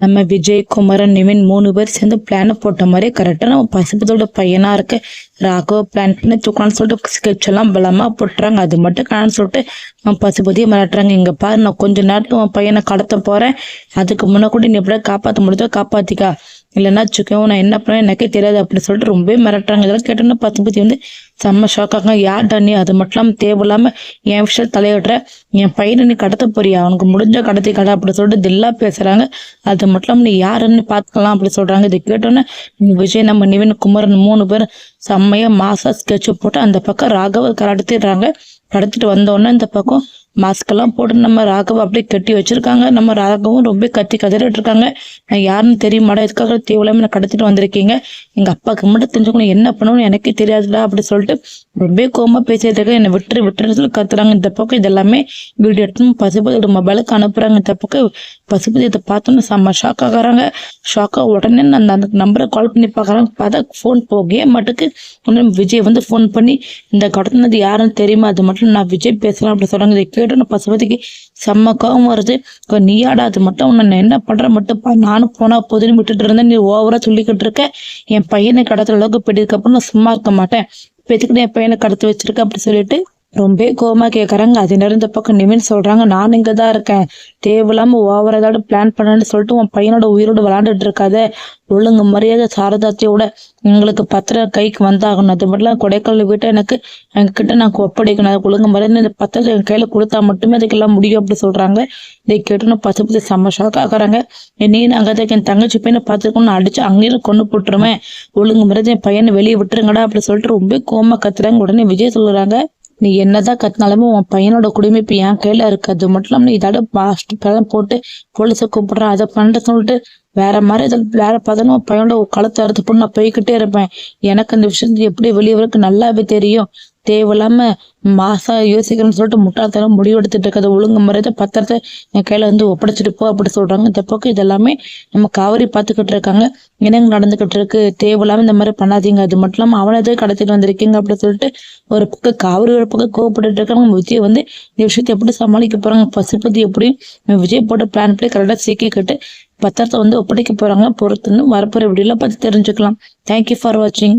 நம்ம விஜய், குமரன், நிவின் 3 பேர் சேர்ந்து பிளான் போட்ட மாதிரி கரெக்டாக நம்ம பசுபதியோட பையனா இருக்க ராகவ பிளான் பண்ணி தூக்கலாம்னு சொல்லிட்டு ஸ்கெட்ச் எல்லாம் பலமா போட்டுறாங்க. அது மட்டும் காணன்னு சொல்லிட்டு நம்ம பசுபதியை மிரட்டுறாங்க. இங்க பாரு, நான் கொஞ்ச நேரத்துக்கு உன் பையனை கடத்த போறேன், அதுக்கு முன்ன கூட நீ எப்படியா காப்பாற்ற முடிஞ்சோ காப்பாத்திக்கா, இல்லைன்னா வச்சுக்கோ நான் என்ன பண்ணேன் எனக்கே தெரியாது அப்படின்னு சொல்லிட்டு ரொம்ப மிரட்டுறாங்க. இதெல்லாம் கேட்டோன்னா பசுபதி வந்து செம்ம ஷாக்காங்க. யார்டா நீ, அது மட்டும் இல்லாமல் தேவையில்லாம என் விஷயம் தலையிடுற, என் பையனை நீ கடத்த போறியா, அவனுக்கு முடிஞ்ச கடத்தி கடை அப்படி சொல்லிட்டு தில்லா பேசுறாங்க. அது மட்டும் இல்லாமல் நீ யாருன்னு பார்த்துக்கலாம் அப்படி சொல்றாங்க. இதை கேட்டோன்னே விஜய், நம்ம நிவின், குமரன் 3 பேர் செம்மையா மாசா ஸ்கெட்சு போட்டு அந்த பக்கம் ராகவ கடத்திடுறாங்க. கடத்திட்டு வந்தோடனே இந்த பக்கம் மாஸ்கெல்லாம் போட்டு நம்ம ராகவ அப்படியே கட்டி வச்சிருக்காங்க. நம்ம ராகவும் ரொம்ப கத்தி கதறிட்டு இருக்காங்க. நான் யாருன்னு தெரியுமாடா, இதுக்காக தேவையில்லாம நான் கடத்திட்டு வந்திருக்கீங்க, எங்க அப்பாவுக்கு மட்டும் தெரிஞ்சுக்கணும், என்ன பண்ணணும்னு எனக்கே தெரியாதுடா அப்படி சொல்லிட்டு ரொம்ப கோமா பேசிட்டு இருக்க. என்னை விட்டுரு சொல்லி கத்துறாங்க. இந்த பக்கம் இதெல்லாமே வீடியோ எடுத்து பசுபதியோட மொபைலுக்கு அனுப்புறாங்க. இந்த பக்கம் பசுபதி இதை பார்த்தோன்னு செம்ம ஷாக் ஆகுறாங்க. ஷாக்கா உடனே அந்த நம்பரை கால் பண்ணி பார்க்குறாங்க. பார்த்தா ஃபோன் போகவே மாட்டுக்கு. உடனே விஜய் வந்து ஃபோன் பண்ணி இந்த கடத்தினது யாருன்னு தெரியுமா, அது மட்டும் நான் விஜய் பேசுறேன் அப்படி சொல்றாங்க. இதை கேட்டோன்னு பசுபதிக்கு செம்ம கோவம் வருது. நீயாடா, அது மட்டும் உன்னை என்ன பண்ற மட்டும் நானும் போனா போதுன்னு விட்டுட்டு இருந்தேன், நீ ஓவரா சொல்லிக்கிட்டு இருக்க, என் பையனை கடத்துற அளவுக்கு போயிட்டதுக்கு அப்புறம் நான் சும்மா இருக்க மாட்டேன், பெத்துக்கிட்டு என் பையனை கடத்தி வச்சிருக்க அப்படி சொல்லிட்டு ரொம்ப கோவமா கேட்கறாங்க. அது நேரம் இந்த பக்கம் நிவின் சொல்றாங்க, நான் இங்கதான் இருக்கேன், தேவையில்லாம ஓவர் ஏதாவது பிளான் பண்ணேன்னு சொல்லிட்டு உன் பையனோட உயிரோடு விளையாண்டுட்டு இருக்காத, ஒழுங்கு மரியாதை சாரதாத்தியோட எங்களுக்கு பத்திரம் கைக்கு வந்தாகணும், அது மட்டும் கொடைக்கானல் வீட்டை எனக்கு எங்ககிட்ட நான் ஒப்படைக்கணும், அது ஒழுங்கு மரியாதை இந்த பத்திரத்தை என் கையில கொடுத்தா மட்டுமே அதுக்கெல்லாம் முடியும் அப்படி சொல்றாங்க. இதை கேட்டோன்னு பசுபதி செம்ம ஷாக் ஆகுறாங்க. நீ அங்கதான் என் தங்கச்சி பையனை பார்த்துக்கணும், அடிச்சு அங்கேயும் கொண்டு போட்டுருவேன், ஒழுங்கு மரியாதை என் பையனை வெளியே விட்டுருங்கடா அப்படி சொல்லிட்டு ரொம்ப கோமா கத்துறாங்க. உடனே விஜய் சொல்லுறாங்க, நீ என்னதான் கத்தினாலுமே உன் பையனோட குடிமை இப்ப என் கையில இருக்கு, அது மட்டும் இல்லாம இதோட போட்டு போலீஸை கூப்பிடுறேன், அதை பண்ண சொல்லிட்டு வேற மாதிரி வேற பார்த்தோன்னா உன் பையனோட கழுத்தை அறுத்து போட்டு நான் போய்கிட்டே இருப்பேன், எனக்கு அந்த விஷயத்துக்கு எப்படி வெளியே வரைக்கும் நல்லாவே தெரியும், தேவையில்லாம மாசா யோசிக்கிறேன்னு சொல்லிட்டு முட்டாள்தனம் முடிவெடுத்துட்டு இருக்கிறது, ஒழுங்கு முறையதை பத்திரத்தை என் கையில வந்து ஒப்படைச்சிட்டு போ அப்படி சொல்றாங்க. இந்த பக்கம் இதெல்லாமே நம்ம காவிரி பார்த்துக்கிட்டு இருக்காங்க. என்னங்க நடந்துகிட்டு இருக்கு, தேவையில்லாம இந்த மாதிரி பண்ணாதீங்க, அது மட்டும் இல்லாம அவனதே கடத்திட்டு வந்திருக்கீங்க அப்படி சொல்லிட்டு ஒரு பக்கம் காவிரி ஒரு பக்கம் கோவப்பட்டு இருக்காங்க. விஜய் வந்து இந்த விஷயத்தை எப்படி சமாளிக்க போறாங்க, பசுபதி எப்படி விஜய் போட்டு பிளான் பண்ணி கரெக்டா சிக்கிக்கிட்டு பத்திரத்தை வந்து ஒப்படைக்க போறாங்க. பொறுத்துன்னு வரப்போற வீடியோல பார்த்து தெரிஞ்சுக்கலாம். தேங்க்யூ ஃபார் வாட்சிங்.